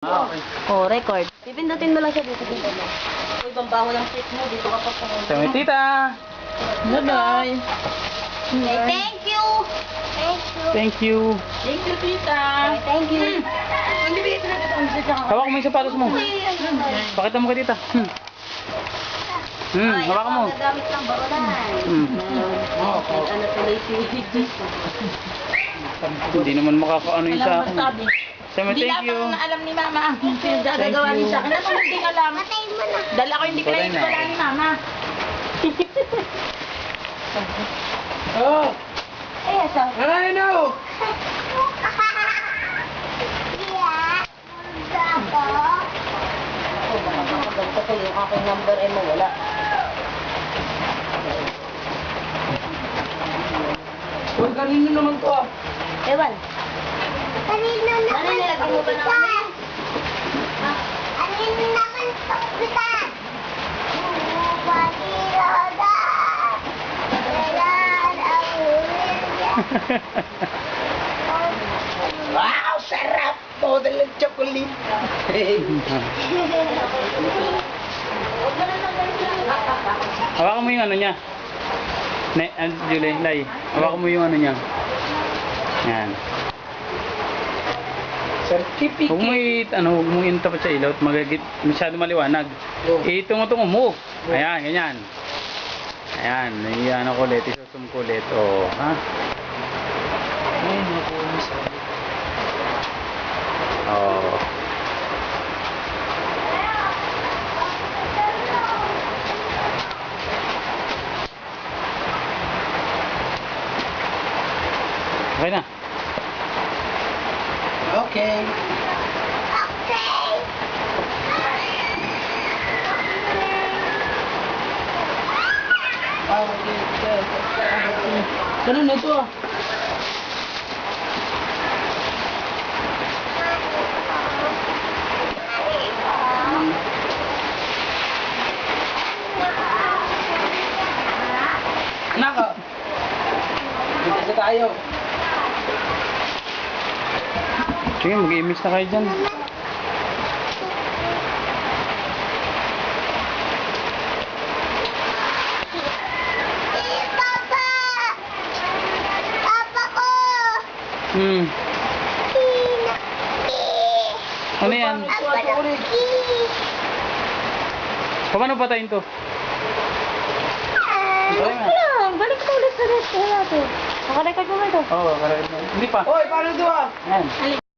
Okay. Oh, record. Pipindutin mo lang siya dito. Uy, ibang baho ng seat mo. Dito ka pa pumunta. Sabi, tita! Bye-bye! Thank you! Thank you! Thank you! Thank you, tita! Thank you! Hawak mo yung sapatos mo. Pakita mo kay tita. Hawakan mo. Gamit ng baronan. Ano tuloy si Hindi naman makakaano yung sa akin. Sabi, Hindi thank you. na alam ni Mama. Pinagagawa niya sa akin. Ano hindi alam? Dala ko hindi Patay na. pinag-wala ni Mama. Oh, Eh, so. I know. Maganda ko yung aking number eh mawala. Huwag kanino naman to ah. Ewan. Kanina Ano naman nilagay mo ba na kita? kami? Kanina naman kita? Baliroda. Kailan ang ulit niya? Wow, sarap! Model ng chocolate. Hawakan mo yung ano niya. Julie, Lai. Hawakan mo yung ano niya. Yan. Certificate. Huwag mo intapat sa ilaw at masyado maliwanag. Oh. Itungo-tungo mo. Ayan, ganyan. Ayan, iyan ako ulit. Isusum ko ulit. O, ha? Ay, naku, sabi. O. Okay na. Okay. Okay. Ah, okay. Ganun na ito ah. Naka. Dito tayo. Sige, mag-i-mix na kayo dyan. Papa! Papa ko! Tina! Ano yan? Papa na Paano patayin to? Patay na. Lang, balik ko ulit sa restaurant natin. Nakarecord mo ba ito? Oo, hindi pa. Hoy, paano ito ah? Ayan.